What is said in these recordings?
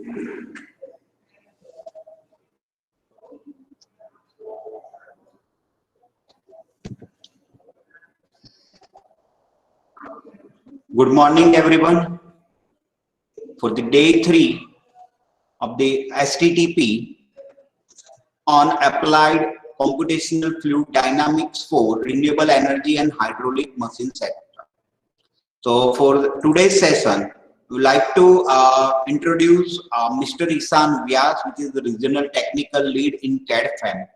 Good morning, everyone. For the day 3 of the STTP on applied computational fluid dynamics for renewable energy and hydraulic machine sector. So, for today's session, we would like to introduce Mr. Ishan Vyas, which is the regional technical lead in CAD-FAM.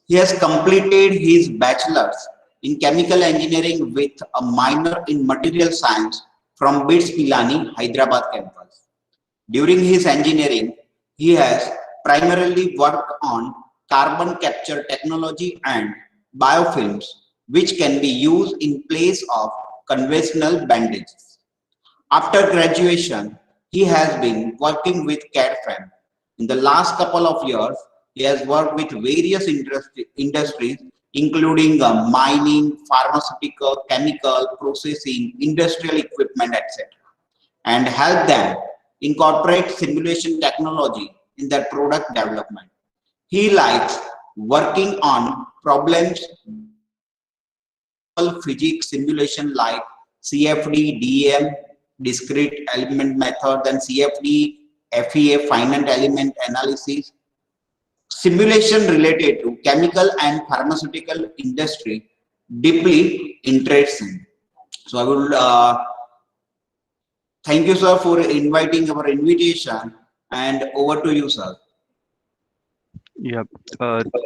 He has completed his bachelor's in chemical engineering with a minor in material science from BITS Pilani, Hyderabad campus. During his engineering, he has primarily worked on carbon capture technology and biofilms, which can be used in place of conventional bandages. After graduation, he has been working with CAD-FAM. In the last couple of years, he has worked with various industries, including mining, pharmaceutical, chemical, processing, industrial equipment, etc., and help them incorporate simulation technology in their product development. He likes working on problems physics simulation like CFD, DEM, discrete element method, then CFD, FEA, finite element analysis, simulation related to chemical and pharmaceutical industry deeply interesting. So I will thank you, sir, for inviting our invitation, and over to you, sir. Yeah,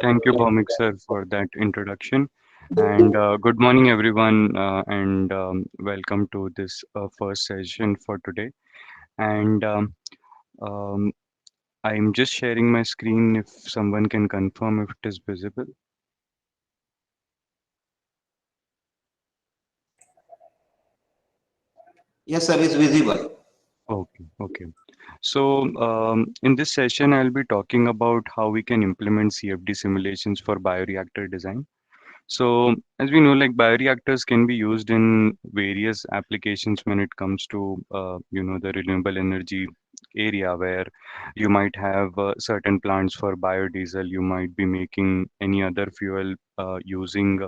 thank you, Bhaumik sir, for that introduction. And good morning, everyone, and welcome to this first session for today. And um, I'm just sharing my screen if someone can confirm if it is visible. Yes, sir, is visible. Okay, okay. So in this session, I'll be talking about how we can implement CFD simulations for bioreactor design. So as we know, like bioreactors can be used in various applications when it comes to, the renewable energy area where you might have certain plants for biodiesel, you might be making any other fuel using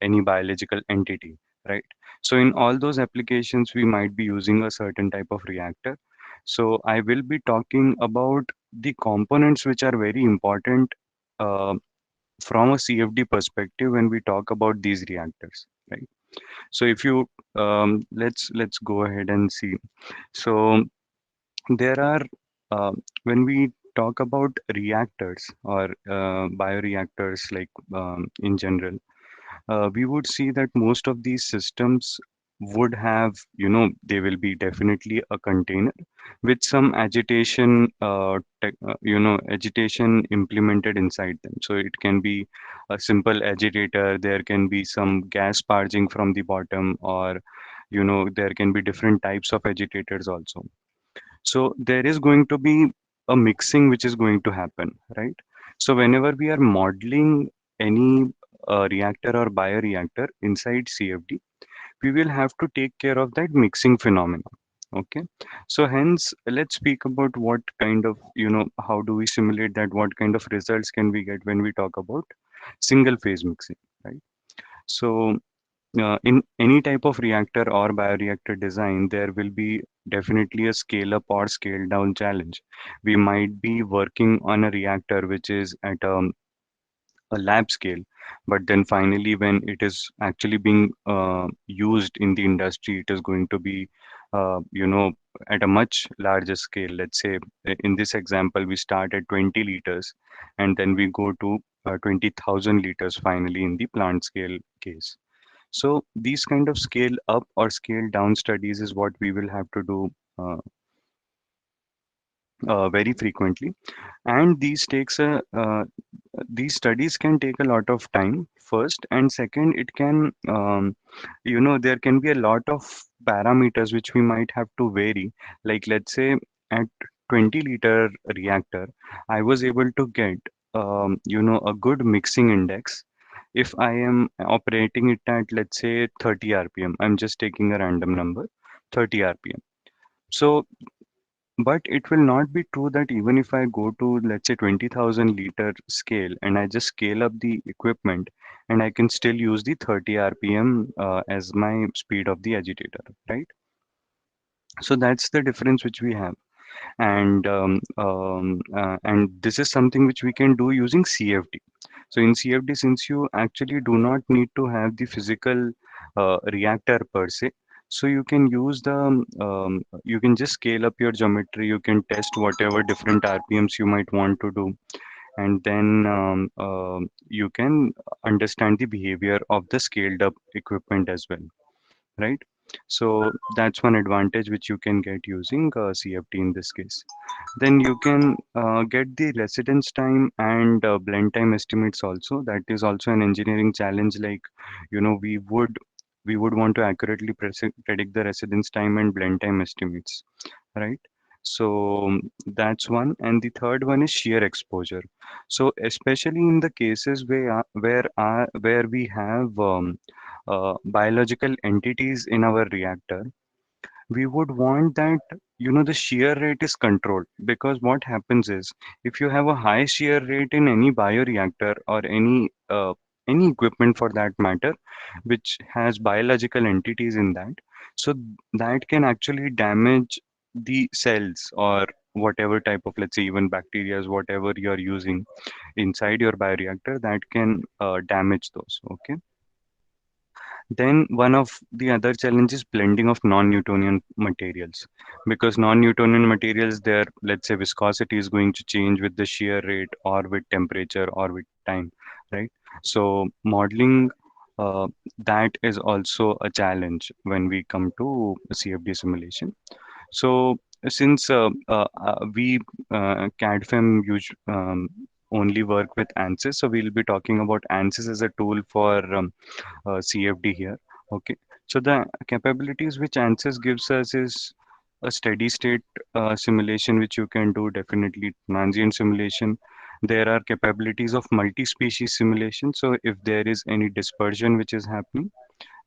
any biological entity, right? So in all those applications, we might be using a certain type of reactor. So I will be talking about the components which are very important uh, from a CFD perspective when we talk about these reactors, right? So if you let's go ahead and see. So there are when we talk about reactors or bioreactors, like in general, we would see that most of these systems would have, they will be definitely a container with some agitation, agitation implemented inside them. So it can be a simple agitator, there can be some gas sparging from the bottom, or, there can be different types of agitators also. So there is going to be a mixing which is going to happen, right? So whenever we are modeling any reactor or bioreactor inside CFD, we will have to take care of that mixing phenomenon. Okay, so hence let's speak about what kind of, how do we simulate that, what kind of results can we get when we talk about single phase mixing, right? So in any type of reactor or bioreactor design, there will be definitely a scale up or scale down challenge. We might be working on a reactor which is at a lab scale, but then finally, when it is actually being used in the industry, it is going to be, at a much larger scale. Let's say in this example, we start at 20 liters and then we go to 20,000 liters finally in the plant scale case. So these kind of scale up or scale down studies is what we will have to do very frequently, and these studies can take a lot of time first, and second, it can, there can be a lot of parameters which we might have to vary. Like let's say at 20-liter reactor, I was able to get a good mixing index if I am operating it at, let's say, 30 rpm. I'm just taking a random number, 30 rpm. So, but it will not be true that even if I go to, let's say, 20,000 liter scale and I just scale up the equipment and I can still use the 30 RPM as my speed of the agitator, right? So that's the difference which we have. And this is something which we can do using CFD. So in CFD, since you actually do not need to have the physical reactor per se, so you can use you can just scale up your geometry, you can test whatever different RPMs you might want to do, and then you can understand the behavior of the scaled up equipment as well, right? So that's one advantage which you can get using CFD in this case. Then you can get the residence time and blend time estimates also. That is also an engineering challenge. Like, we would want to accurately predict the residence time and blend time estimates, right? So that's one. And the third one is shear exposure. So especially in the cases where we have biological entities in our reactor, we would want that the shear rate is controlled, because what happens is, if you have a high shear rate in any bioreactor or any equipment for that matter which has biological entities in that, so that can actually damage the cells or whatever type of, let's say, even bacteria, whatever you're using inside your bioreactor, that can damage those. Okay. Then one of the other challenges blending of non-Newtonian materials, because non-Newtonian materials, their, let's say, viscosity is going to change with the shear rate or with temperature or with time, right? So modeling that is also a challenge when we come to CFD simulation. So since we CAD/CAM only work with ANSYS, so we'll be talking about ANSYS as a tool for CFD here. Okay, so the capabilities which ANSYS gives us is a steady state simulation, which you can do definitely, transient simulation. There are capabilities of multi-species simulation. So if there is any dispersion which is happening,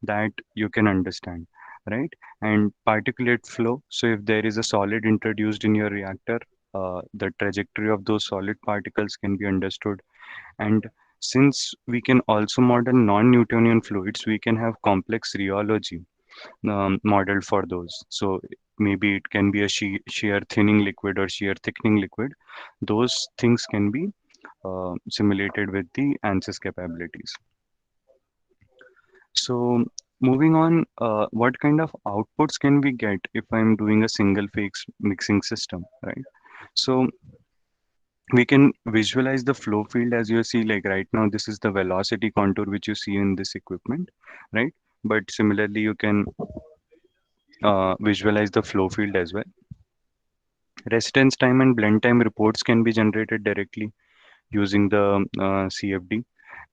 that you can understand, right? And particulate flow. So if there is a solid introduced in your reactor, the trajectory of those solid particles can be understood. And since we can also model non-Newtonian fluids, we can have complex rheology modeled for those. So maybe it can be a shear thinning liquid or shear thickening liquid. Those things can be simulated with the ANSYS capabilities. So moving on, what kind of outputs can we get if I'm doing a single phase mixing system, right? So we can visualize the flow field as you see, like right now, this is the velocity contour which you see in this equipment, right? But similarly, you can visualize the flow field as well. Residence time and blend time reports can be generated directly using the CFD,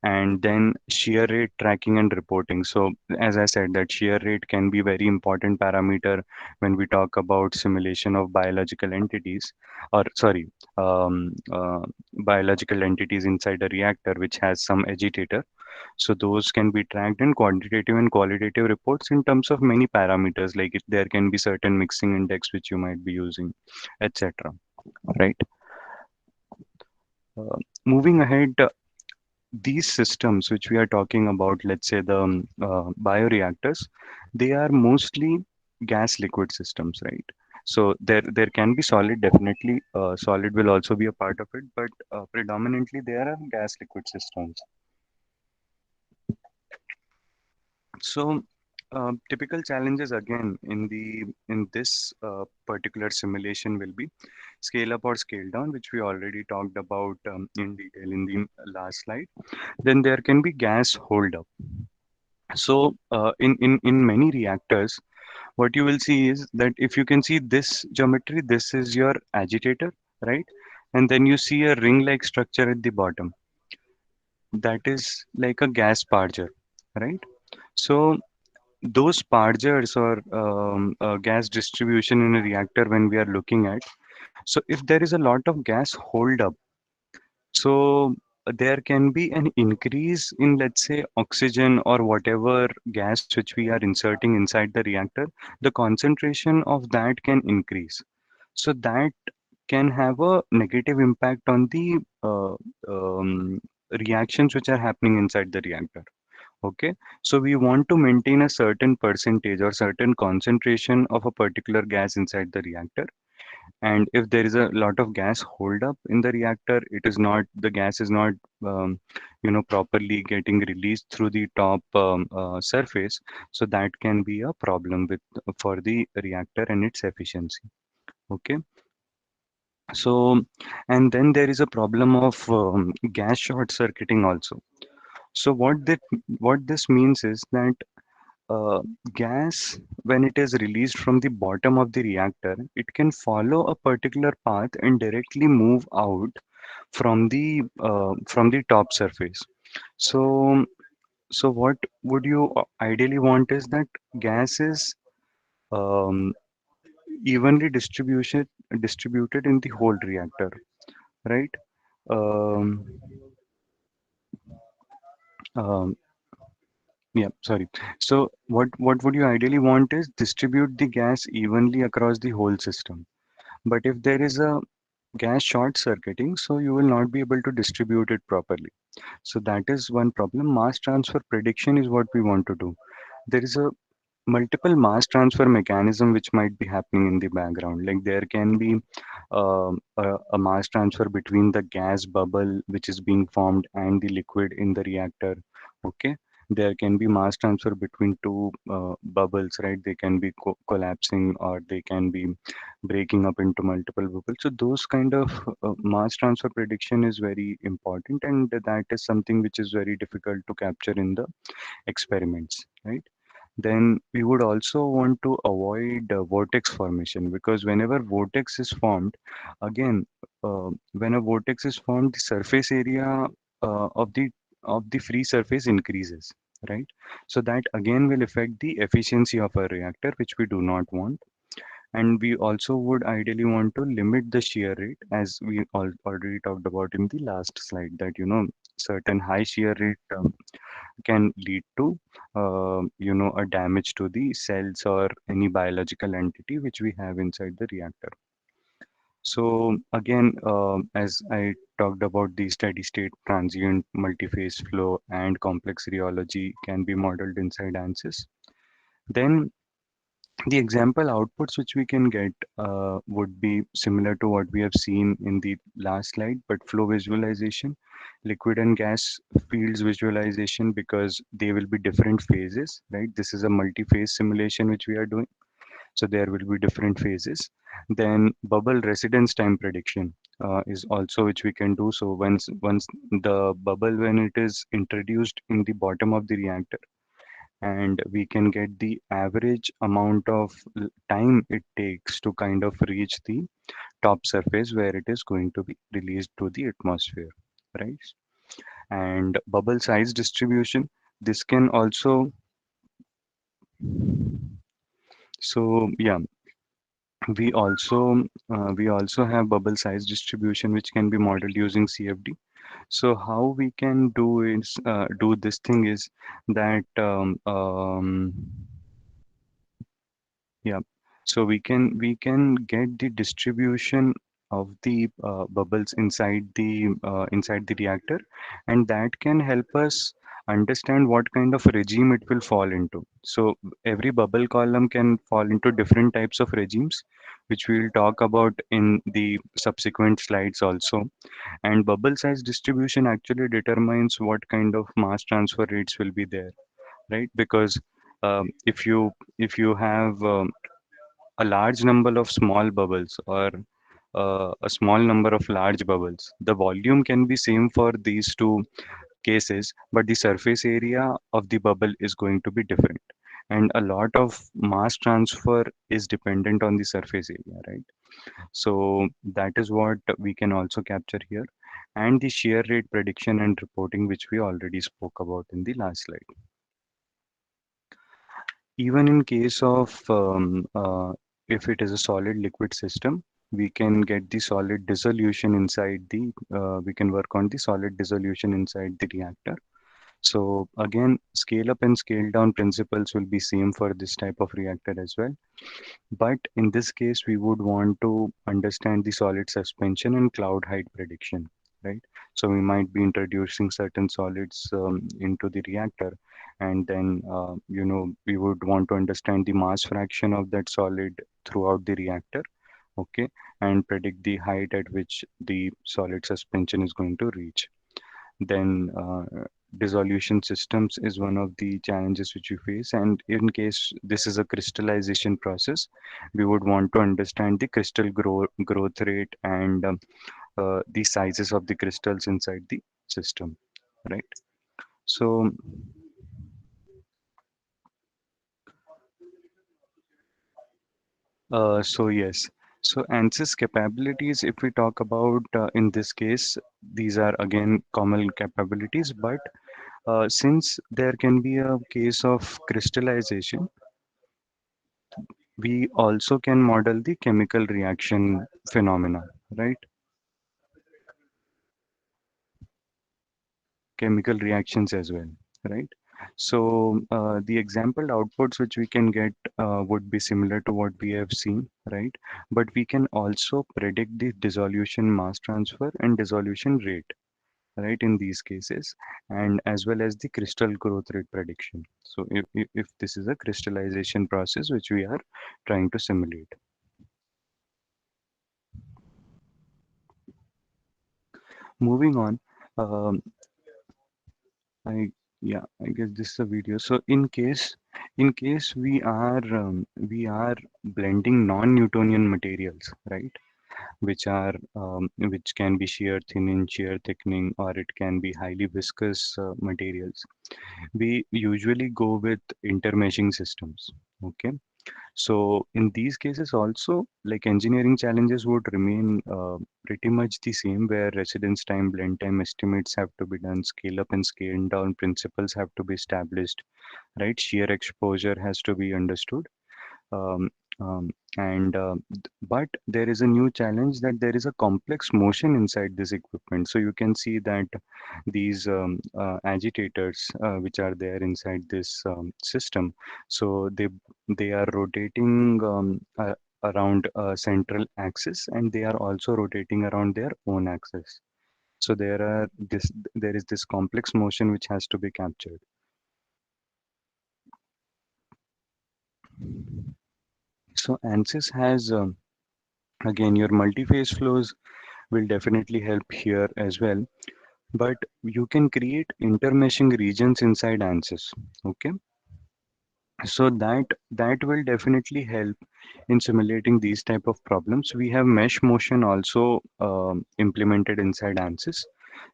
and then shear rate tracking and reporting. So as I said, that shear rate can be very important parameter when we talk about simulation of biological entities, or sorry, biological entities inside a reactor which has some agitator. So those can be tracked in quantitative and qualitative reports in terms of many parameters, like if there can be certain mixing index which you might be using, etc. Right? Uh, Moving ahead, these systems which we are talking about, let's say the bioreactors, they are mostly gas liquid systems, right? So there can be solid, definitely. Solid will also be a part of it, but predominantly there are gas liquid systems. So typical challenges again in this particular simulation will be scale up or scale down, which we already talked about in detail in the last slide. Then there can be gas holdup. So in many reactors, what you will see is that if you can see this geometry, this is your agitator, right? And then you see a ring-like structure at the bottom. That is like a gas parger, right? So those pargers or gas distribution in a reactor when we are looking at. So if there is a lot of gas holdup, so there can be an increase in, let's say, oxygen or whatever gas which we are inserting inside the reactor, the concentration of that can increase. So that can have a negative impact on the reactions which are happening inside the reactor. Okay, so we want to maintain a certain percentage or certain concentration of a particular gas inside the reactor. And if there is a lot of gas hold up in the reactor, it is not, the gas is not, properly getting released through the top surface. So that can be a problem with for the reactor and its efficiency. Okay. So, and then there is a problem of gas short circuiting also. So what this means is that uh, gas, when it is released from the bottom of the reactor, it can follow a particular path and directly move out from the top surface. So, so what would you ideally want is that gas is um, evenly distributed in the whole reactor, right? Um, um, yeah, sorry. So what would you ideally want is distribute the gas evenly across the whole system. But if there is a gas short circuiting, so you will not be able to distribute it properly. So that is one problem. Mass transfer prediction is what we want to do. There is a multiple mass transfer mechanism which might be happening in the background. Like there can be a mass transfer between the gas bubble which is being formed and the liquid in the reactor. Okay. There can be mass transfer between two bubbles, right? They can be collapsing or they can be breaking up into multiple bubbles. So those kind of mass transfer prediction is very important, and that is something which is very difficult to capture in the experiments, right? Then we would also want to avoid vortex formation, because whenever vortex is formed, again, when a vortex is formed, the surface area of the free surface increases, right? So that again will affect the efficiency of a reactor, which we do not want. And we also would ideally want to limit the shear rate, as we already talked about in the last slide, that certain high shear rate can lead to a damage to the cells or any biological entity which we have inside the reactor. So again, as I talked about, the steady state, transient, multi-phase flow and complex rheology can be modeled inside ANSYS. Then the example outputs which we can get would be similar to what we have seen in the last slide, but flow visualization, liquid and gas fields visualization, because they will be different phases, right? This is a multi-phase simulation which we are doing. So there will be different phases. Then bubble residence time prediction is also which we can do. So once the bubble, when it is introduced in the bottom of the reactor, and we can get the average amount of time it takes to kind of reach the top surface where it is going to be released to the atmosphere, right? And bubble size distribution, this can also, so yeah, we also have bubble size distribution which can be modeled using CFD. So how we can do this thing is that yeah. So we can get the distribution of the bubbles inside the reactor, and that can help us understand what kind of regime it will fall into. So every bubble column can fall into different types of regimes, which we will talk about in the subsequent slides also. And bubble size distribution actually determines what kind of mass transfer rates will be there, right? Because if you have a large number of small bubbles or a small number of large bubbles, the volume can be same for these two cases, but the surface area of the bubble is going to be different. And a lot of mass transfer is dependent on the surface area, right? So that is what we can also capture here. And the shear rate prediction and reporting, which we already spoke about in the last slide. Even in case of if it is a solid liquid system, we can get the solid dissolution inside the, we can work on the solid dissolution inside the reactor. So again, scale up and scale down principles will be same for this type of reactor as well. But in this case, we would want to understand the solid suspension and cloud height prediction, right? So we might be introducing certain solids into the reactor, and then, we would want to understand the mass fraction of that solid throughout the reactor, okay, and predict the height at which the solid suspension is going to reach. Then dissolution systems is one of the challenges which we face. And in case this is a crystallization process, we would want to understand the crystal growth rate and the sizes of the crystals inside the system, right? So, so yes. So ANSYS capabilities, if we talk about in this case, these are again common capabilities, but since there can be a case of crystallization, we also can model the chemical reaction phenomena, right? Chemical reactions as well, right? So the example outputs which we can get would be similar to what we have seen, right? But we can also predict the dissolution mass transfer and dissolution rate, right, in these cases, and as well as the crystal growth rate prediction. So if this is a crystallization process which we are trying to simulate. Moving on, um, I yeah, I guess this is a video. So in case we are blending non-Newtonian materials, right? Which can be shear thinning, shear thickening, or it can be highly viscous materials. We usually go with intermeshing systems. Okay. So in these cases also, like engineering challenges would remain pretty much the same, where residence time, blend time estimates have to be done, scale up and scale down principles have to be established, right? Shear exposure has to be understood. Um, and but there is a new challenge that there is a complex motion inside this equipment. So you can see that these agitators which are there inside this system, so they are rotating around a central axis, and they are also rotating around their own axis. So there is this complex motion which has to be captured. So ANSYS has again, your multi-phase flows will definitely help here as well, but you can create intermeshing regions inside ANSYS. Okay, so that will definitely help in simulating these type of problems. We have mesh motion also implemented inside ANSYS.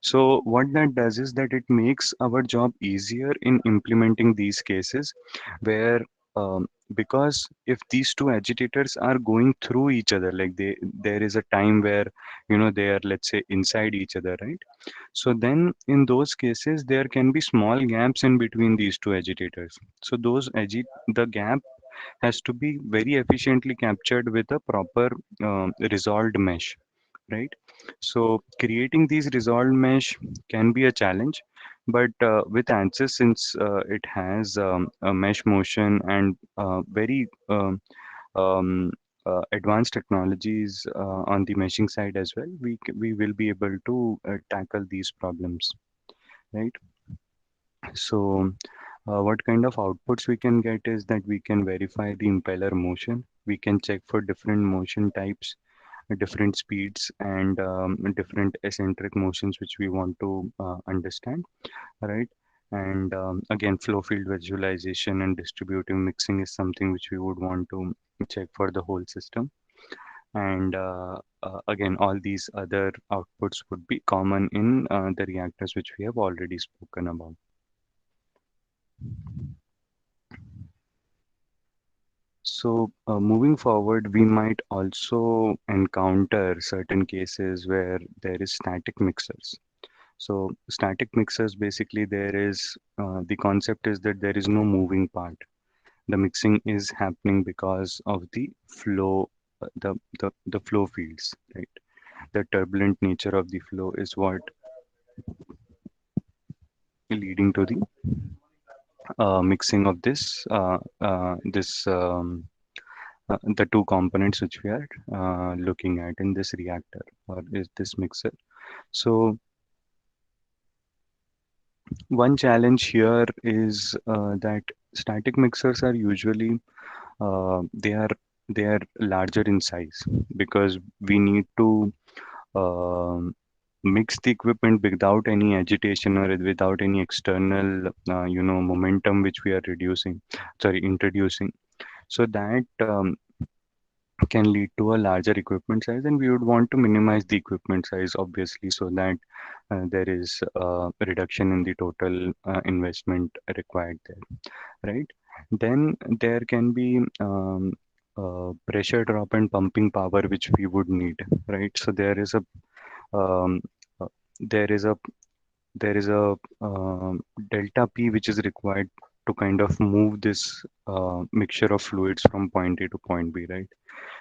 So what that does is that it makes our job easier in implementing these cases where because if these two agitators are going through each other, like there is a time where they are, let's say, inside each other, right? So then in those cases, there can be small gaps in between these two agitators. So the gap has to be very efficiently captured with a proper resolved mesh, right? So creating these resolved mesh can be a challenge, but with ANSYS, since it has a mesh motion and very advanced technologies on the meshing side as well, we will be able to tackle these problems, right? So, what kind of outputs we can get is that we can verify the impeller motion. We can check for different motion types, different speeds, and different eccentric motions which we want to understand, right? And again, flow field visualization and distributive mixing is something which we would want to check for the whole system. And again, all these other outputs would be common in the reactors which we have already spoken about. So, moving forward, we might also encounter certain cases where there is static mixers. So, static mixers, basically, there is the concept is that there is no moving part. The mixing is happening because of the flow the flow fields, right? The turbulent nature of the flow is what leading to the mixing of the two components which we are looking at in this reactor or is this mixer. So one challenge here is that static mixers are usually uh, they are they are larger in size because we need to um mix the equipment without any agitation or without any external momentum which we are introducing, so that can lead to a larger equipment size, and we would want to minimize the equipment size obviously, so that there is a reduction in the total investment required there, right? Then there can be pressure drop and pumping power which we would need, right? So um, uh, there is a there is a delta P which is required to kind of move this mixture of fluids from point A to point B, right?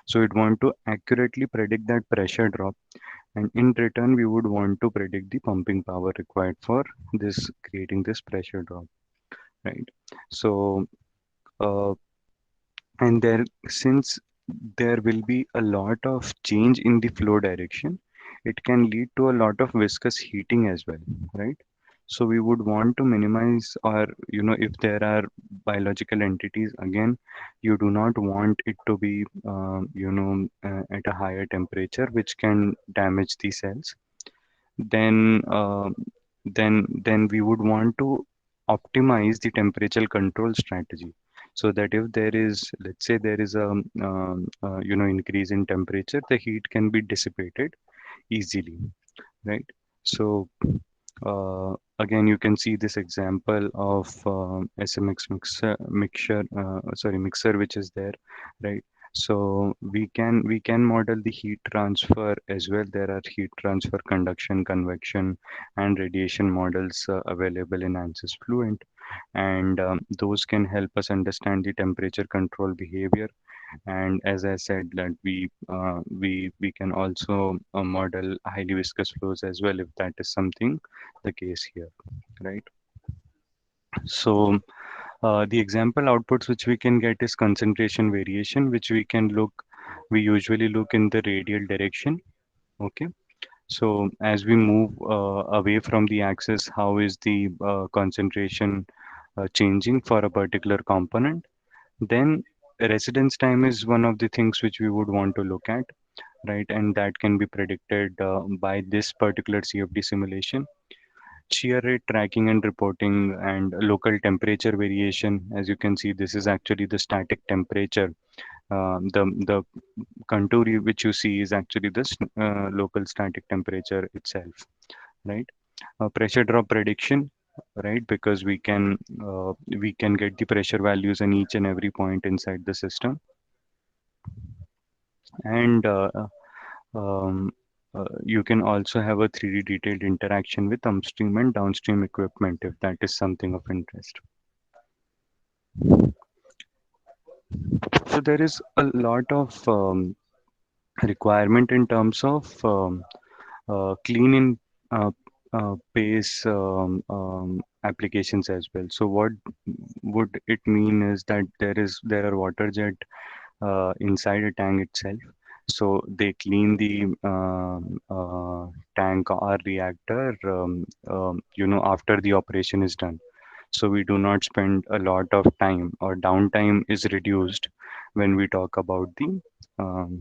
So we'd want to accurately predict that pressure drop, and in return, we would want to predict the pumping power required for this creating this pressure drop, right? So, uh, and there, since there will be a lot of change in the flow direction, it can lead to a lot of viscous heating as well, right? So we would want to minimize, or if there are biological entities, again, you do not want it to be at a higher temperature which can damage the cells. Then uh, then then we would want to optimize the temperature control strategy, so that if there is, let's say, there is a increase in temperature, the heat can be dissipated easily, right? So again, you can see this example of SMX mixer which is there, right? So we can model the heat transfer as well. There are heat transfer, conduction, convection, and radiation models available in ANSYS Fluent, and those can help us understand the temperature control behavior. And as I said, that we can also model highly viscous flows as well if that is something the case here, right? So the example outputs which we can get is concentration variation, which we usually look in the radial direction. Okay. So as we move away from the axis, how is the concentration changing for a particular component? Then residence time is one of the things which we would want to look at, right? And that can be predicted by this particular CFD simulation. Shear rate tracking and reporting and local temperature variation. As you can see, this is actually the static temperature. The contour which you see is actually this local static temperature itself, right? Pressure drop prediction, right? Because we can get the pressure values in each and every point inside the system, and you can also have a 3D detailed interaction with upstream and downstream equipment if that is something of interest. So there is a lot of requirement in terms of clean in pace applications as well. So what would it mean is that there are water jet inside a tank itself. So they clean the tank or reactor, after the operation is done. So we do not spend a lot of time, or downtime is reduced when we talk about the um,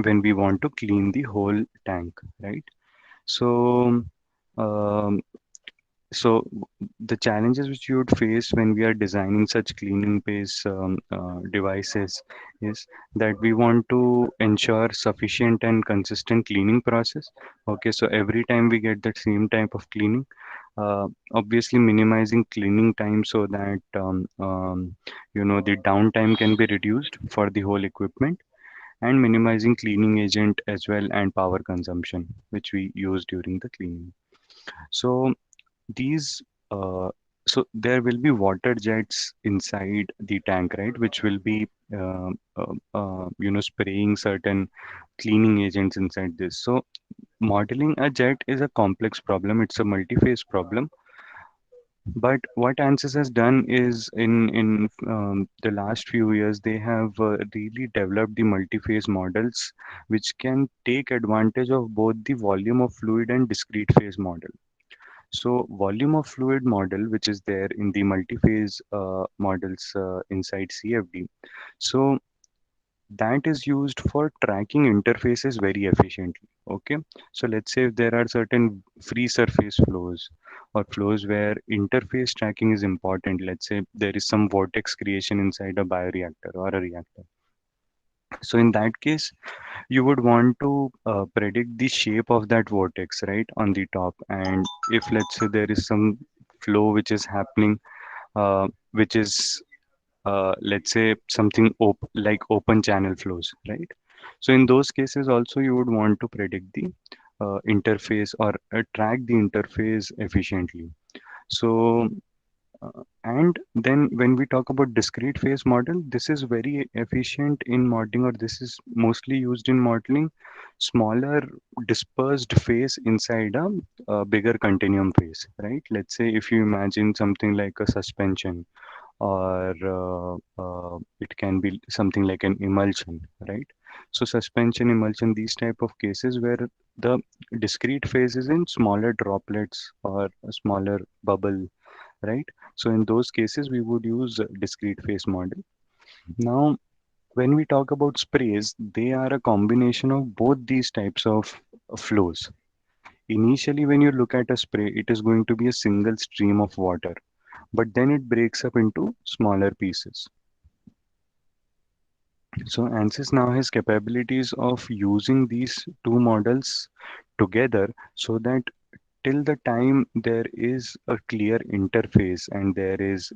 when we want to clean the whole tank, right? So um, so the challenges which you would face when we are designing such cleaning pace devices is that we want to ensure sufficient and consistent cleaning process. Okay, so every time we get that same type of cleaning, obviously minimizing cleaning time so that the downtime can be reduced for the whole equipment, and minimizing cleaning agent as well and power consumption which we use during the cleaning. So these uh, so there will be water jets inside the tank, right, which will be spraying certain cleaning agents inside this. So modeling a jet is a complex problem. It's a multi-phase problem. But what ANSYS has done is in the last few years, they have really developed the multi-phase models, which can take advantage of both the volume of fluid and discrete phase model. So volume of fluid model, which is there in the multi-phase models inside CFD. So that is used for tracking interfaces very efficiently. Okay, so let's say if there are certain free surface flows or flows where interface tracking is important. Let's say there is some vortex creation inside a bioreactor or a reactor. So in that case, you would want to predict the shape of that vortex, right, on the top. And if let's say there is some flow which is happening, which is let's say something like open channel flows, right? So in those cases also you would want to predict the interface or track the interface efficiently. So and then when we talk about discrete phase model, this is very efficient in modeling, or this is mostly used in modeling smaller dispersed phase inside a bigger continuum phase, right? Let's say if you imagine something like a suspension, or it can be something like an emulsion, right? So suspension, emulsion, these type of cases where the discrete phase is in smaller droplets or a smaller bubble, right? So in those cases, we would use discrete phase model. Now, when we talk about sprays, they are a combination of both these types of flows. Initially, when you look at a spray, it is going to be a single stream of water, but then it breaks up into smaller pieces. So ANSYS now has capabilities of using these two models together so that till the time there is a clear interface and there is,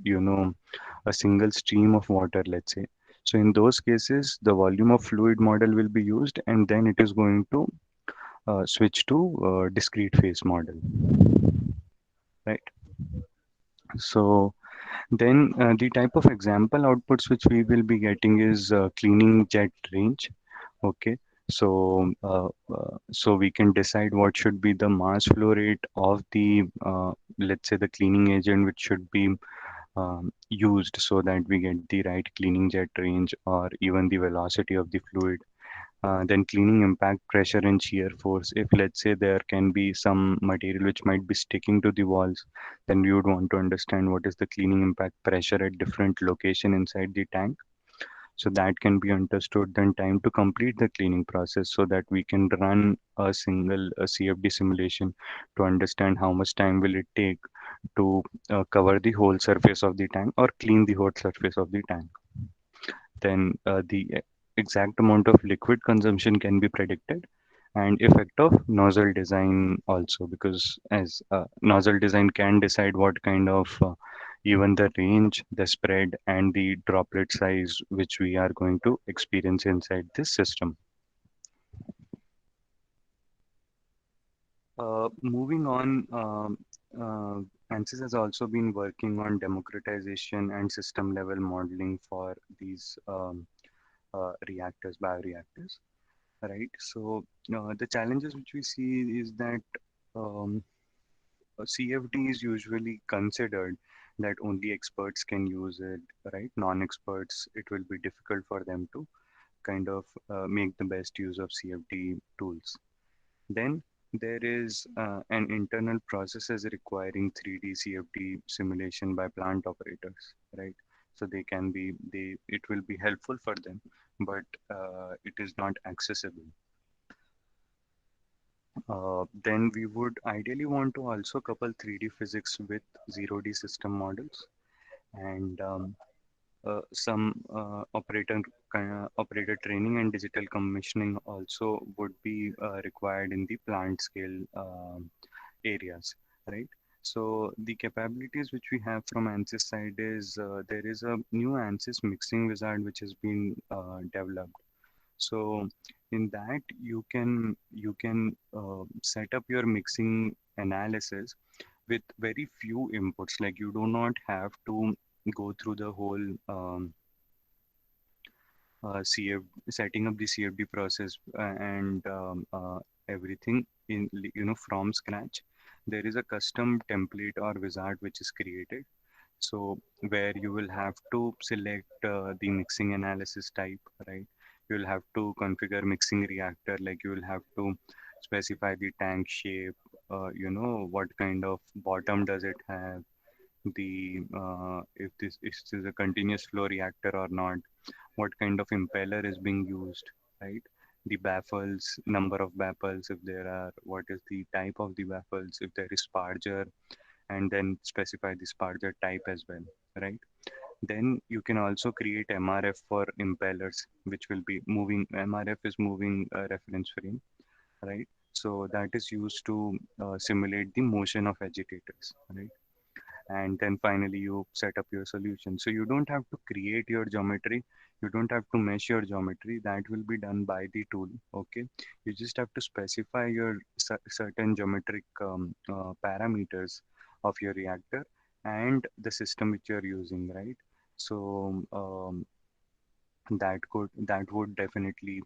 a single stream of water, let's say. So in those cases, the volume of fluid model will be used and then it is going to switch to discrete phase model, right? So then the type of example outputs which we will be getting is cleaning jet range. Okay. So we can decide what should be the mass flow rate of the, let's say the cleaning agent which should be used so that we get the right cleaning jet range or even the velocity of the fluid. Then cleaning impact pressure and shear force. If let's say there can be some material which might be sticking to the walls, then we would want to understand what is the cleaning impact pressure at different location inside the tank. So that can be understood. Then time to complete the cleaning process so that we can run a CFD simulation to understand how much time will it take to cover the whole surface of the tank or clean the whole surface of the tank. Then the exact amount of liquid consumption can be predicted, and effect of nozzle design also, because as nozzle design can decide what kind of even the range, the spread, and the droplet size which we are going to experience inside this system. Moving on, ANSYS has also been working on democratization and system level modeling for these reactors, bioreactors, right? So the challenges which we see is that um, CFD is usually considered that only experts can use it, right? Non-experts, it will be difficult for them to kind of make the best use of CFD tools. Then there is an internal processes requiring 3D CFD simulation by plant operators, right? So it will be helpful for them, but it is not accessible. Then we would ideally want to also couple 3D physics with 0D system models, and some operator training and digital commissioning also would be required in the plant scale areas, right? So the capabilities which we have from ANSYS side is there is a new ANSYS mixing wizard which has been developed. So in that you can set up your mixing analysis with very few inputs. Like you do not have to go through the whole CF setting up the CFD process and everything from scratch. There is a custom template or wizard which is created. So where you will have to select the mixing analysis type, right? You will have to configure mixing reactor, like you will have to specify the tank shape, what kind of bottom does it have, the if this is a continuous flow reactor or not, what kind of impeller is being used, right? The baffles, number of baffles, if there are, what is the type of the baffles, if there is sparger, and then specify the sparger type as well, right? Then you can also create MRF for impellers, which will be moving. MRF is moving reference frame, right? So that is used to simulate the motion of agitators, right? And then finally you set up your solution. So you don't have to create your geometry, you don't have to mesh your geometry, that will be done by the tool. Okay, you just have to specify your certain geometric parameters of your reactor and the system which you're using, right? So that would definitely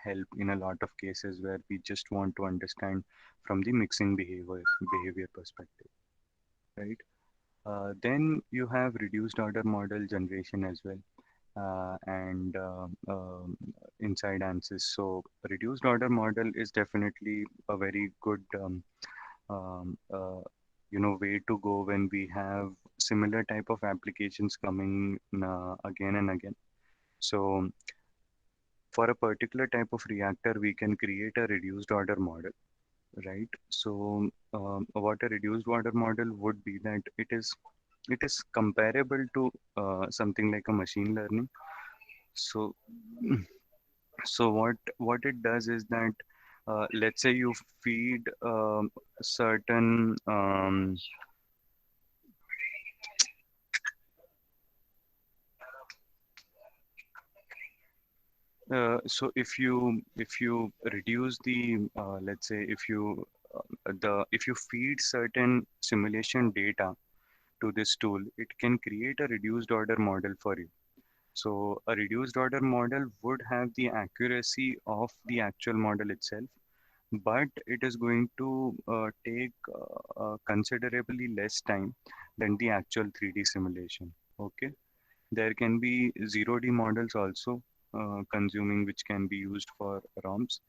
help in a lot of cases where we just want to understand from the mixing behavior perspective, right? Then you have reduced order model generation as well, and inside ANSYS. So reduced order model is definitely a very good um, uh, way to go when we have similar type of applications coming again and again. So for a particular type of reactor, we can create a reduced order model, right? So what a reduced order model would be that it is comparable to something like a machine learning. So so what it does is that let's say you feed certain so if you reduce the let's say if you feed certain simulation data to this tool, it can create a reduced order model for you. So a reduced order model would have the accuracy of the actual model itself, but it is going to take considerably less time than the actual 3D simulation. Okay. There can be 0D models also consuming, which can be used for ROMs.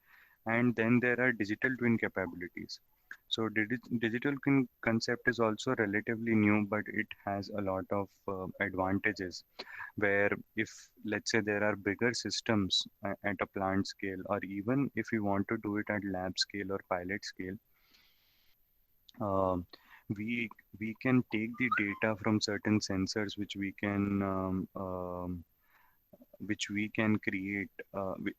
And then there are digital twin capabilities. So digital twin concept is also relatively new, but it has a lot of advantages where if let's say there are bigger systems at a plant scale, or even if you want to do it at lab scale or pilot scale, um, we we can take the data from certain sensors which we can create,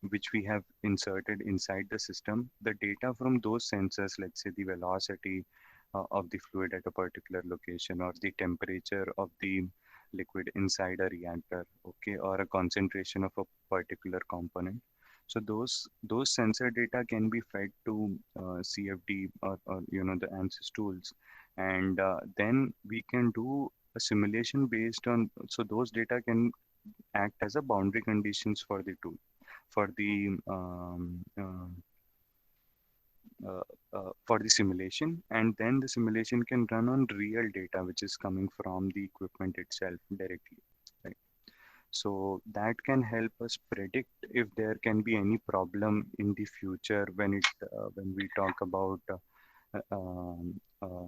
which we have inserted inside the system. The data from those sensors, let's say the velocity of the fluid at a particular location, or the temperature of the liquid inside a reactor, okay, or a concentration of a particular component. So those sensor data can be fed to CFD, or the ANSYS tools, and then we can do a simulation based on. So those data can act as a boundary conditions for the tool, for the simulation, and then the simulation can run on real data which is coming from the equipment itself directly, right? So that can help us predict if there can be any problem in the future when we talk about uh, um, uh,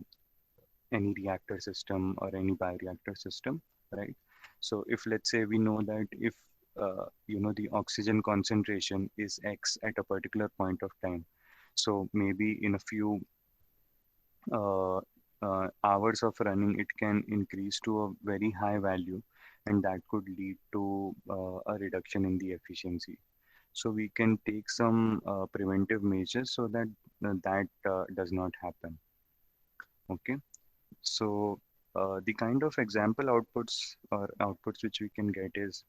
any reactor system or any bioreactor system, right? So if let's say we know that if the oxygen concentration is X at a particular point of time, so maybe in a few uh, hours of running, it can increase to a very high value, and that could lead to a reduction in the efficiency. So we can take some preventive measures so that does not happen. Okay. So the kind of example outputs which we can get is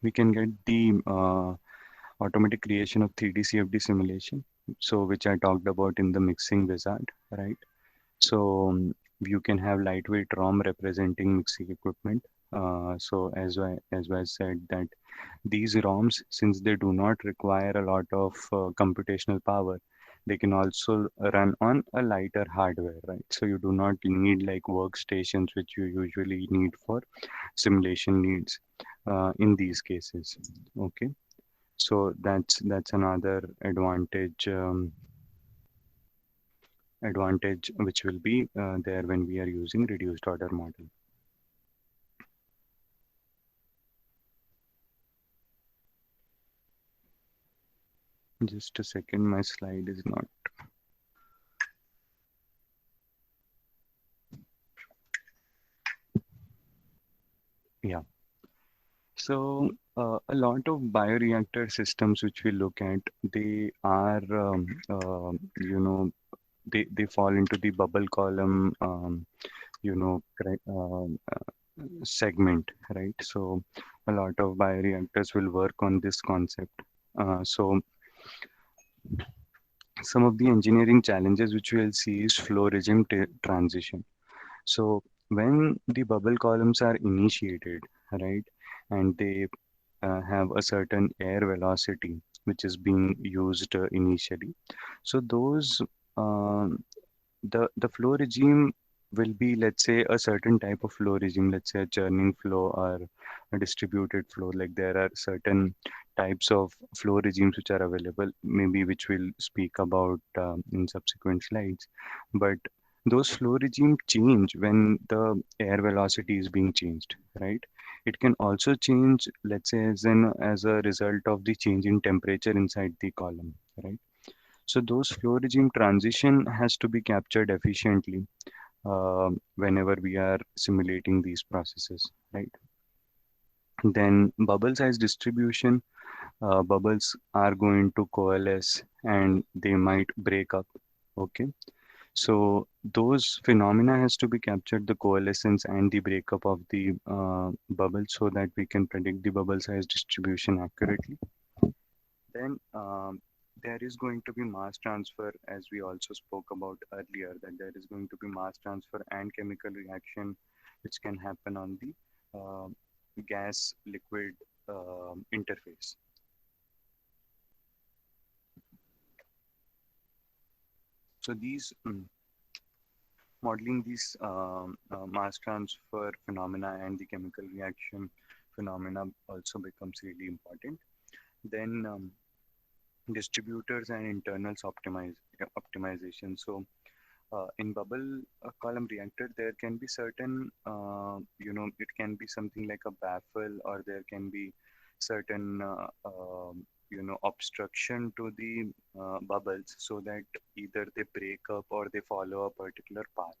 we can get the automatic creation of 3D CFD simulation, so which I talked about in the mixing wizard, right? So you can have lightweight ROM representing mixing equipment. So as I said that these ROMs, since they do not require a lot of computational power, they can also run on a lighter hardware, right? So you do not need like workstations, which you usually need for simulation needs in these cases. Okay, so that's another advantage which will be there when we are using reduced order model. Just a second, my slide is not. Yeah. So a lot of bioreactor systems which we look at, they are, they fall into the bubble column, segment, right? So a lot of bioreactors will work on this concept. So some of the engineering challenges which we'll see is flow regime transition. So when the bubble columns are initiated, right, and they have a certain air velocity which is being used initially. So those the flow regime will be, let's say, a certain type of flow regime, let's say a churning flow or a distributed flow. Like there are certain types of flow regimes which are available, maybe which we'll speak about in subsequent slides. But those flow regime change when the air velocity is being changed, right? It can also change, let's say, as a result of the change in temperature inside the column, right? So those flow regime transition has to be captured efficiently whenever we are simulating these processes, right? Then bubble size distribution, bubbles are going to coalesce and they might break up. Okay, so those phenomena has to be captured, the coalescence and the breakup of the bubbles, so that we can predict the bubble size distribution accurately. Then there is going to be mass transfer, as we also spoke about earlier, that there is going to be mass transfer and chemical reaction, which can happen on the gas liquid interface. So these modeling these mass transfer phenomena and the chemical reaction phenomena also becomes really important. Then distributors and internals optimization. So in bubble column reactor, there can be certain, it can be something like a baffle, or there can be certain, obstruction to the bubbles, so that either they break up or they follow a particular path,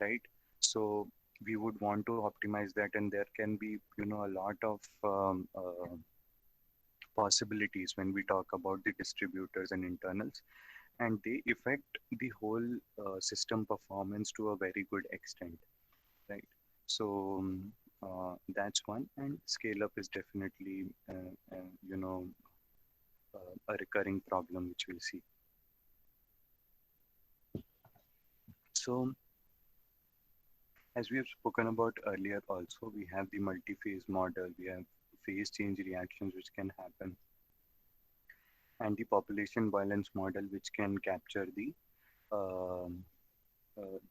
right? So we would want to optimize that, and there can be, a lot of possibilities when we talk about the distributors and internals, and they affect the whole system performance to a very good extent, right? So that's one, and scale up is definitely, a recurring problem which we'll see. So as we have spoken about earlier, also we have the multi-phase model, we have phase change reactions which can happen, and the population balance model which can capture um,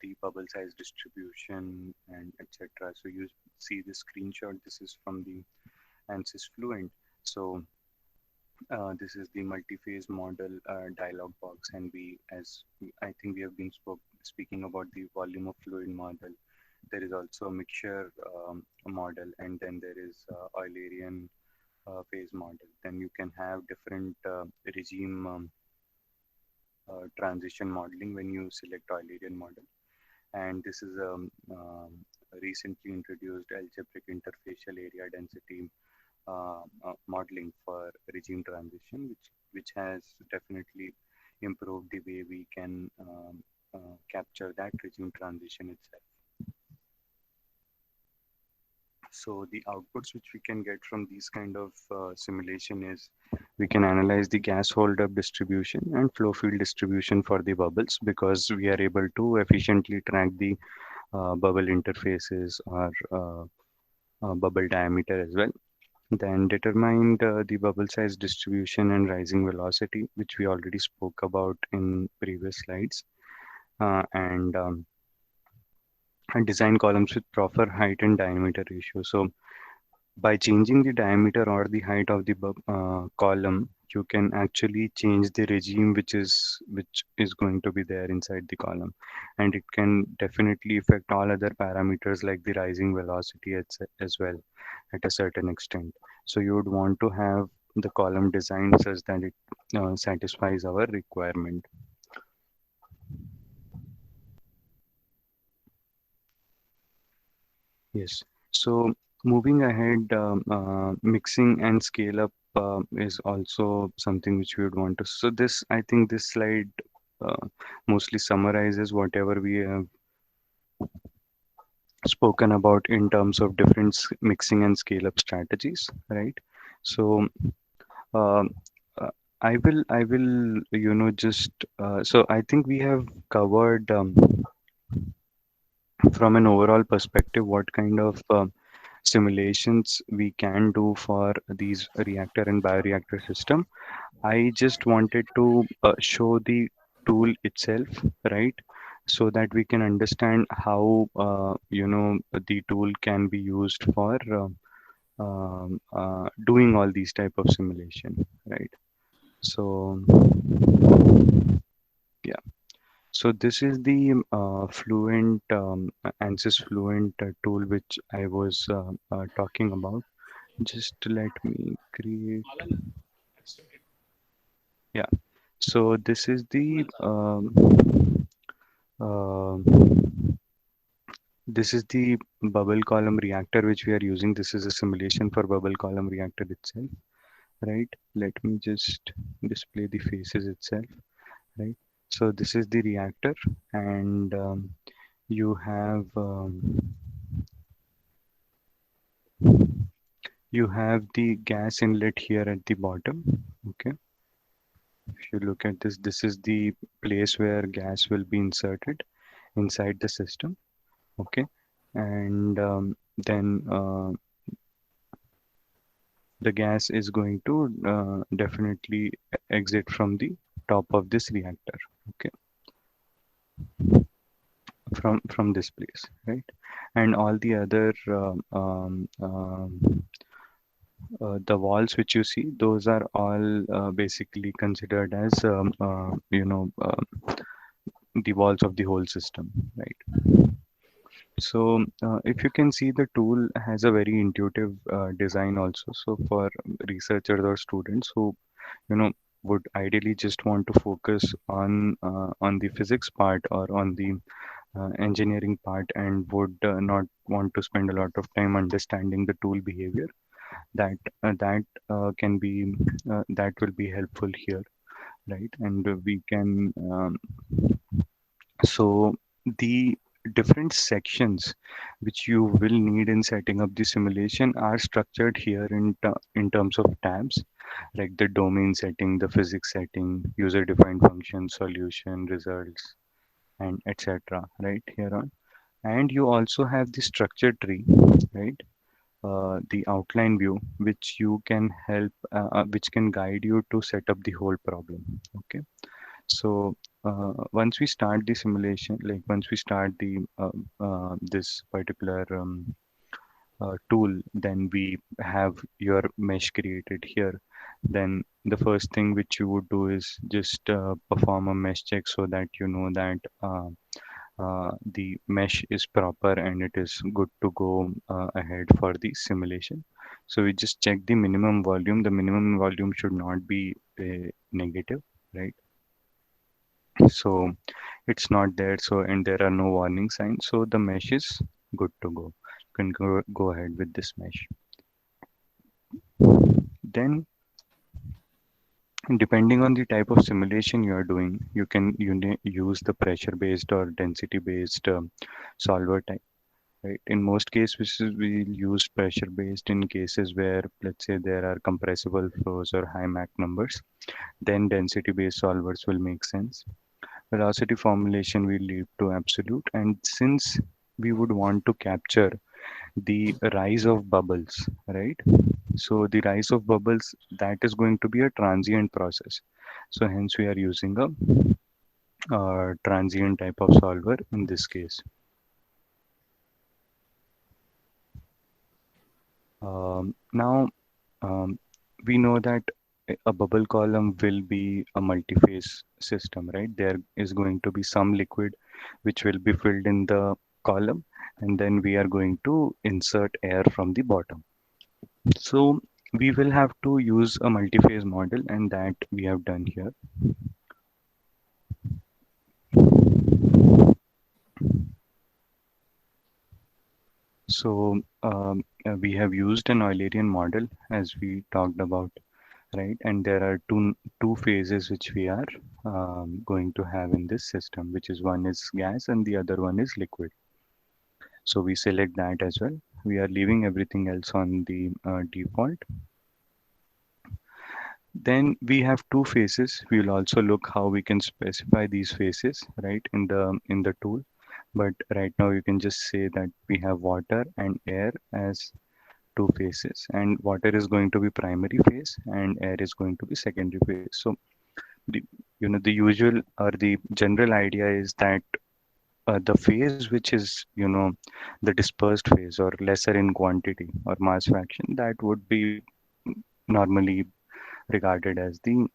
the bubble size distribution and etc. So you see the screenshot. This is from the ANSYS Fluent. So this is the multi-phase model dialog box, and I think we have been speaking about the volume of fluid model. There is also a mixture model, and then there is Eulerian phase model. Then you can have different regime transition modeling when you select Eulerian model. And this is a recently introduced algebraic interfacial area density modeling for regime transition, which has definitely improved the way we can capture that regime transition itself. So the outputs which we can get from these kind of simulation is we can analyze the gas holdup distribution and flow field distribution for the bubbles, because we are able to efficiently track the bubble interfaces or bubble diameter as well. Then determined the bubble size distribution and rising velocity, which we already spoke about in previous slides, and design columns with proper height and diameter ratio. So by changing the diameter or the height of the column, you can actually change the regime which is going to be there inside the column, and it can definitely affect all other parameters like the rising velocity as well at a certain extent. So you would want to have the column designed such that it satisfies our requirement. Yes. So moving ahead, mixing and scale up is also something which we would want to. So this, I think this slide mostly summarizes whatever we have spoken about in terms of different mixing and scale up strategies, right? So um, I will, just, so I think we have covered from an overall perspective what kind of simulations we can do for these reactor and bioreactor system. I just wanted to show the tool itself, right? So that we can understand how, the tool can be used for doing all these type of simulation, right? So, yeah. So this is the Fluent ANSYS Fluent tool which I was talking about. Just let me create. Yeah. So this is the um this is the bubble column reactor which we are using. This is a simulation for bubble column reactor itself, right? Let me just display the faces itself, right? So this is the reactor, and you have you have the gas inlet here at the bottom. Okay, if you look at this, this is the place where gas will be inserted inside the system. Okay, and then the gas is going to definitely exit from the top of this reactor. Okay, from this place, right? And all the other the walls which you see, those are all basically considered as the walls of the whole system, right? So if you can see, the tool has a very intuitive design also. So for researchers or students who, you know, would ideally just want to focus on the physics part or on the engineering part, and would not want to spend a lot of time understanding the tool behavior, that can be that will be helpful here, right? And we can so the different sections which you will need in setting up the simulation are structured here in terms of tabs, like the domain setting, the physics setting, user defined function, solution, results, and etc. right here on. And you also have the structure tree, right? The outline view, which you can help, which can guide you to set up the whole problem. Okay, so once we start the simulation, like once we start the this particular tool, then we have your mesh created here. Then the first thing which you would do is just perform a mesh check so that you know that the mesh is proper and it is good to go ahead for the simulation. So we just check the minimum volume. The minimum volume should not be negative, right? So it's not there. So, and there are no warning signs. So the mesh is good to go. You can go ahead with this mesh. Then, depending on the type of simulation you are doing, you can use the pressure based or density based solver type. right? In most cases, we use pressure based in cases where, let's say, there are compressible flows or high Mach numbers. Then density based solvers will make sense. Velocity formulation we leave to absolute. And since we would want to capture the rise of bubbles, right? So the rise of bubbles, that is going to be a transient process. So hence we are using a transient type of solver in this case. Now we know that a bubble column will be a multi-phase system, right? There is going to be some liquid which will be filled in the column, and then we are going to insert air from the bottom. So we will have to use a multi-phase model, and that we have done here. So we have used an Eulerian model as we talked about, right? And there are two phases which we are going to have in this system, which is one is gas and the other one is liquid. So we select that as well. We are leaving everything else on the default. Then we have two phases. We will also look how we can specify these phases, right, in the tool. But right now you can just say that we have water and air as two phases, and water is going to be primary phase and air is going to be secondary phase. So the the usual or the general idea is that the phase which is the dispersed phase or lesser in quantity or mass fraction, that would be normally regarded as the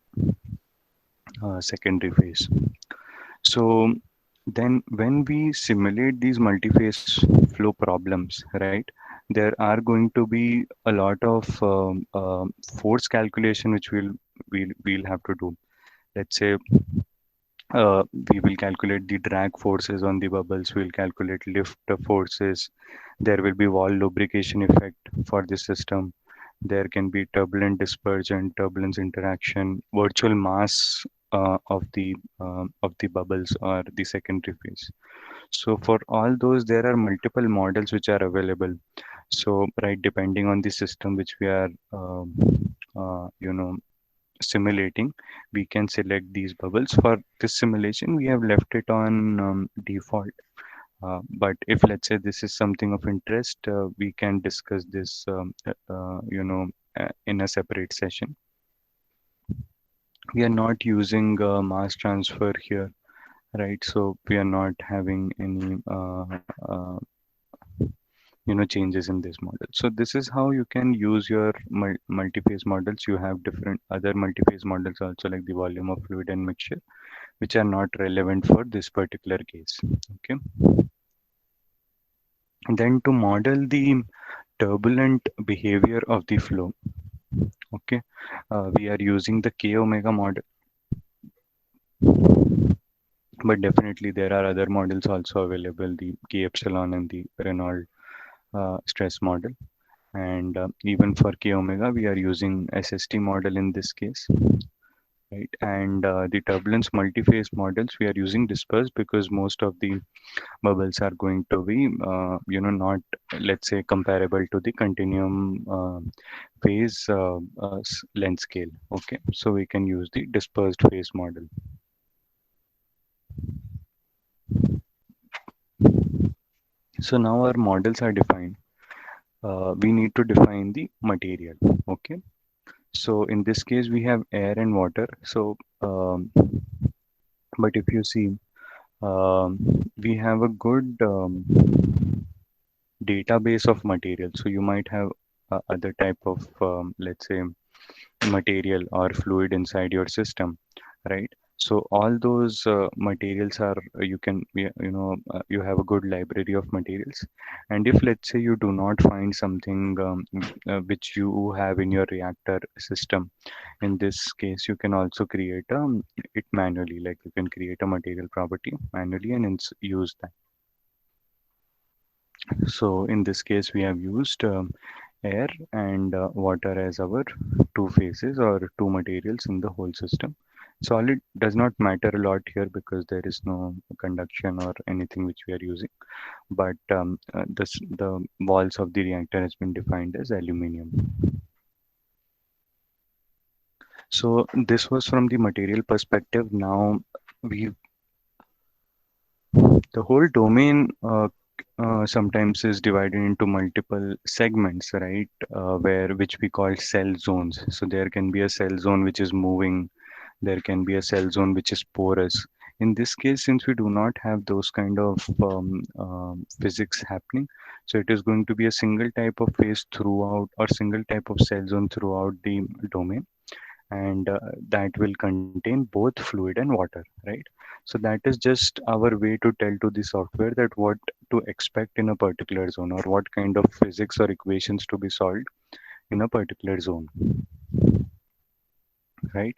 secondary phase. So then when we simulate these multi-phase flow problems, right, there are going to be a lot of force calculation which we'll have to do. Let's say we will calculate the drag forces on the bubbles, we'll calculate lift forces, there will be wall lubrication effect for the system, there can be turbulent dispersion, turbulence interaction, virtual mass of the bubbles or the secondary phase. So for all those, there are multiple models which are available. So right, depending on the system which we are simulating, we can select these bubbles. For this simulation, we have left it on default. But if let's say this is something of interest, we can discuss this, in a separate session. We are not using mass transfer here, right? So we are not having any changes in this model. So this is how you can use your multi-phase models. You have different other multi-phase models also, like the volume of fluid and mixture, which are not relevant for this particular case. Okay. And then to model the turbulent behavior of the flow, okay, we are using the K omega model, but definitely there are other models also available, the K epsilon and the Reynolds stress model. And even for K omega, we are using SST model in this case, right? And the turbulence multi-phase models, we are using dispersed because most of the bubbles are going to be, not, let's say, comparable to the continuum phase length scale. Okay, so we can use the dispersed phase model. So now our models are defined. We need to define the material. Okay, so in this case we have air and water. So but if you see, we have a good database of material. So you might have other type of let's say material or fluid inside your system, right? So all those materials are you can you have a good library of materials. And if let's say you do not find something which you have in your reactor system, in this case you can also create it manually, like you can create a material property manually and use that. So in this case we have used air and water as our two phases or two materials in the whole system. Solid does not matter a lot here because there is no conduction or anything which we are using. But the walls of the reactor has been defined as aluminum. So this was from the material perspective. Now we the whole domain sometimes is divided into multiple segments, right? Where which we call cell zones. So there can be a cell zone which is moving. There can be a cell zone which is porous. In this case, since we do not have those kind of physics happening, so it is going to be a single type of phase throughout or single type of cell zone throughout the domain, and that will contain both fluid and water, right? So that is just our way to tell to the software that what to expect in a particular zone or what kind of physics or equations to be solved in a particular zone, right?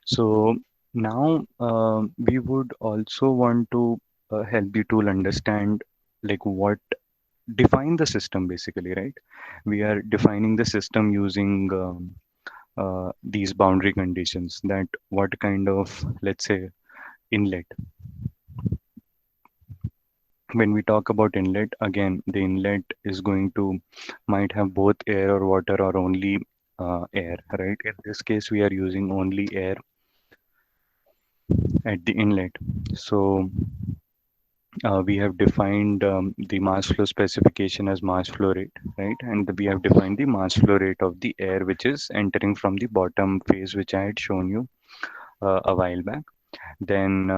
So now we would also want to help the tool understand like what define the system basically, right? We are defining the system using these boundary conditions, that what kind of, let's say, inlet. When we talk about inlet, again, the inlet is going to might have both air or water or only air, right? In this case, we are using only air at the inlet. So we have defined the mass flow specification as mass flow rate, right? And we have defined the mass flow rate of the air which is entering from the bottom phase, which I had shown you a while back. Then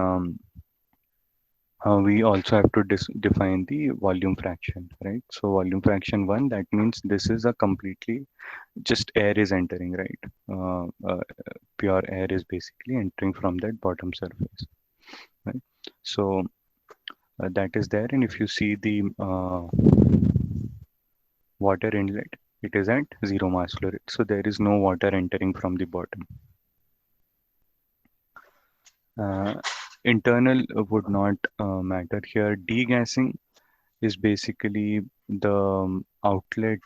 we also have to define the volume fraction, right? So volume fraction 1, that means this is a completely just air is entering, right? Pure air is basically entering from that bottom surface, right? So that is there. And if you see the water inlet, it is at zero mass flow rate. So there is no water entering from the bottom. Uh, internal would not matter here. Degassing is basically the outlet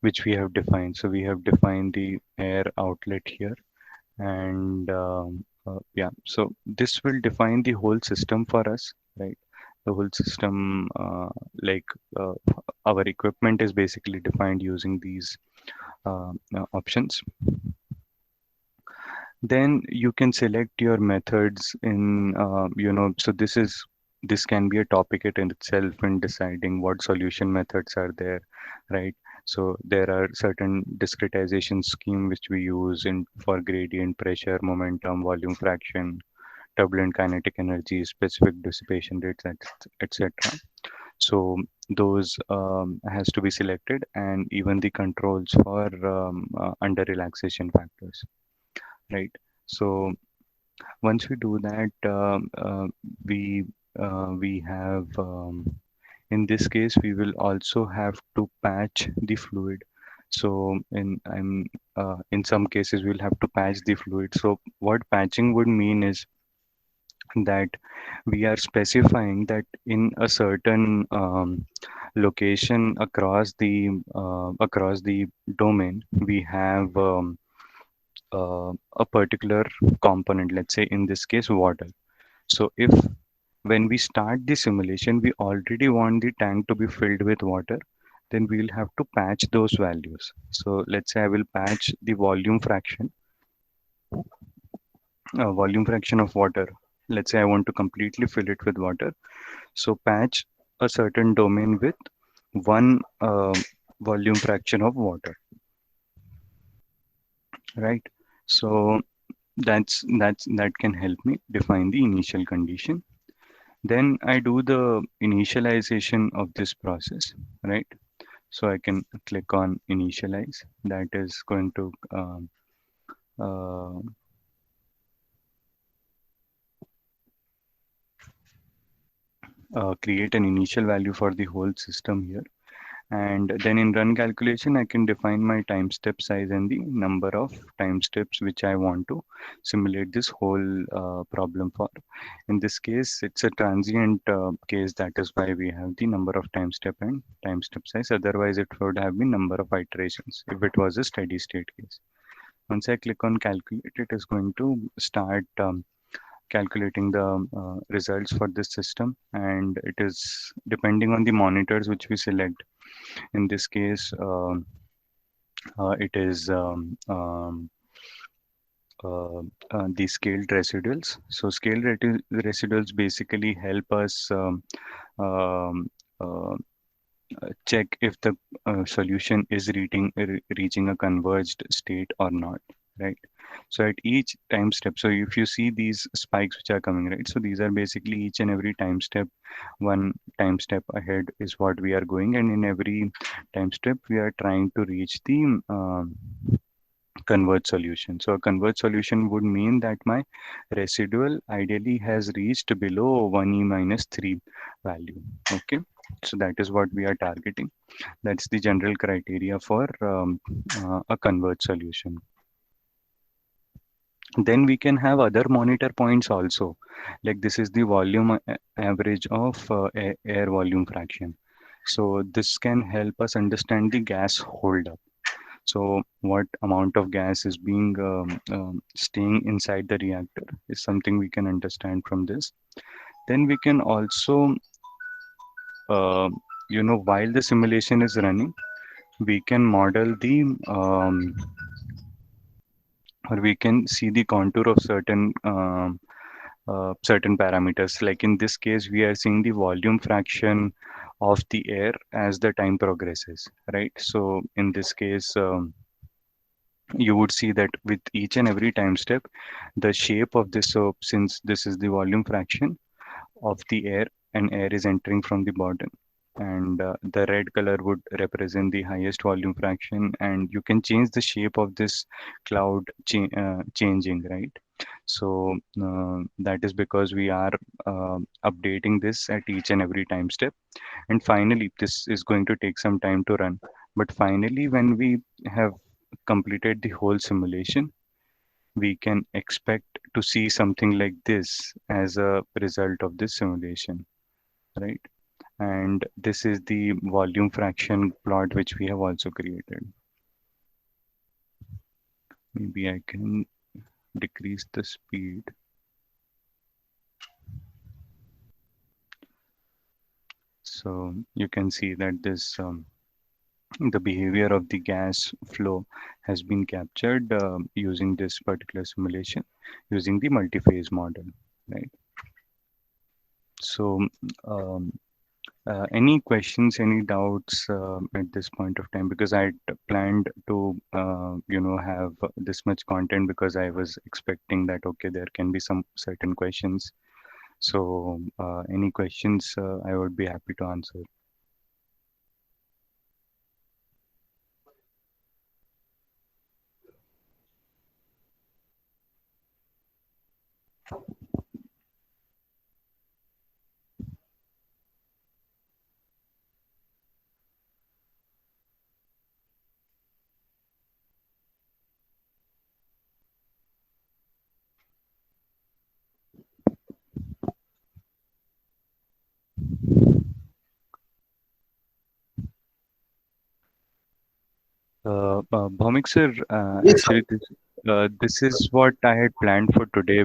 which we have defined. So we have defined the air outlet here, and yeah, so this will define the whole system for us, right? The whole system, like our equipment is basically defined using these options. Then you can select your methods in, so this can be a topic in itself in deciding what solution methods are there, right? So there are certain discretization scheme which we use in for gradient, pressure, momentum, volume fraction, turbulent kinetic energy, specific dissipation rates, etc. So those has to be selected, and even the controls for under relaxation factors, right? So once we do that, we we have in this case we will also have to patch the fluid. So in some cases we'll have to patch the fluid. So what patching would mean is that we are specifying that in a certain location across the domain we have a particular component, let's say in this case water. So if when we start the simulation we already want the tank to be filled with water, then we'll have to patch those values. So let's say I will patch the volume fraction of water. Let's say I want to completely fill it with water. So patch a certain domain with one volume fraction of water, right? So that can help me define the initial condition. Then I do the initialization of this process, right? So I can click on initialize. That is going to uh, create an initial value for the whole system here. And then in run calculation, I can define my time step size and the number of time steps which I want to simulate this whole problem for. In this case, it's a transient case. That is why we have the number of time step and time step size. Otherwise, it would have been number of iterations if it was a steady state case. Once I click on calculate, it is going to start calculating the results for this system, and it is depending on the monitors which we select. In this case, it is uh, the scaled residuals. So scaled residuals basically help us um, uh, check if the solution is reaching a converged state or not, right? So at each time step, so if you see these spikes which are coming, right? So these are basically each and every time step, one time step ahead is what we are going, and in every time step we are trying to reach the converged solution. So a converged solution would mean that my residual ideally has reached below 1e minus 3 value. Okay, so that is what we are targeting. That's the general criteria for a converged solution. Then we can have other monitor points also. Like this is the volume average of air volume fraction. So this can help us understand the gas holdup. So what amount of gas is being staying inside the reactor is something we can understand from this. Then we can also, uh, while the simulation is running, we can model the or we can see the contour of certain parameters. Like in this case, we are seeing the volume fraction of the air as the time progresses, right? So in this case, you would see that with each and every time step, the shape of this, so since this is the volume fraction of the air and air is entering from the bottom, and the red color would represent the highest volume fraction, and you can change the shape of this cloud changing, right? So that is because we are updating this at each and every time step. And finally, this is going to take some time to run, but finally when we have completed the whole simulation, we can expect to see something like this as a result of this simulation, right? And this is the volume fraction plot which we have also created. Maybe I can decrease the speed. So you can see that this the behavior of the gas flow has been captured using this particular simulation, using the multi-phase model, right? So um, any questions, any doubts at this point of time? Because I planned to, have this much content because I was expecting that, okay, there can be some certain questions. So any questions, I would be happy to answer. Bhaumik sir, Yes, sir. actually, this is what I had planned for today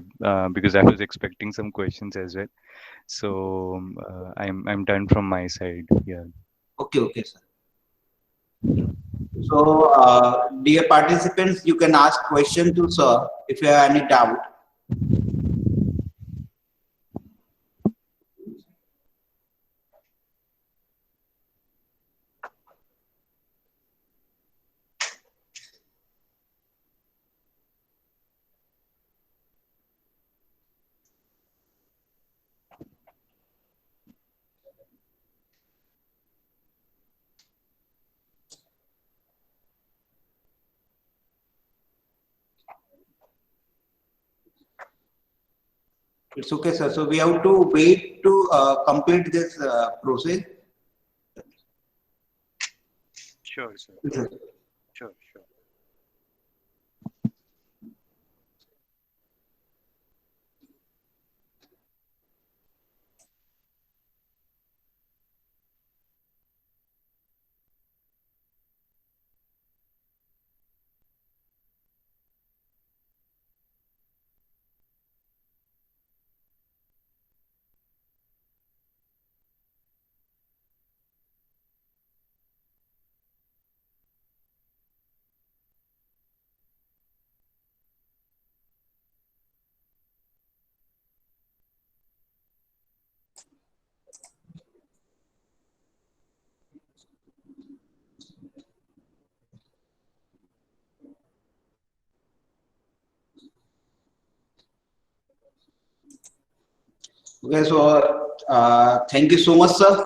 because I was expecting some questions as well. So I'm done from my side. Yeah. Okay, okay, sir. So, dear participants, you can ask question to sir if you have any doubt. It's okay, sir. So we have to wait to complete this process. Sure, sir. Yes, Sure, sure. Okay, so thank you so much, sir,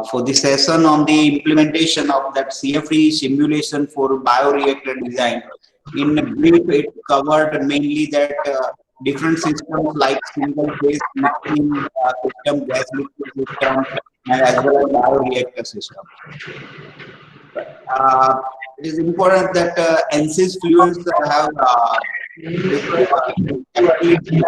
for the session on the implementation of that CFD simulation for bioreactor design. In brief, it covered mainly that different systems like single phase mixing system, gas mixing system, and as well as bioreactor system. Uh, it is important that NC's fluents have different capabilities.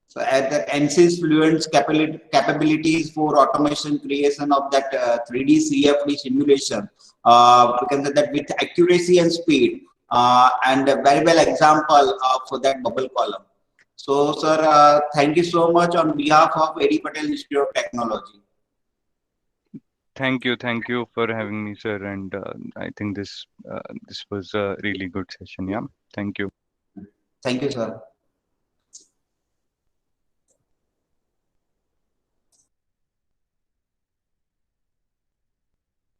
So at that NC's fluent capabilities for automation creation of that 3D CFD simulation, we can say that with accuracy and speed, and a very well example for that bubble column. So, sir, thank you so much on behalf of Eddie Patel Institute of Technology. Thank you for having me, sir. And I think this was a really good session. Yeah, thank you. Thank you, sir.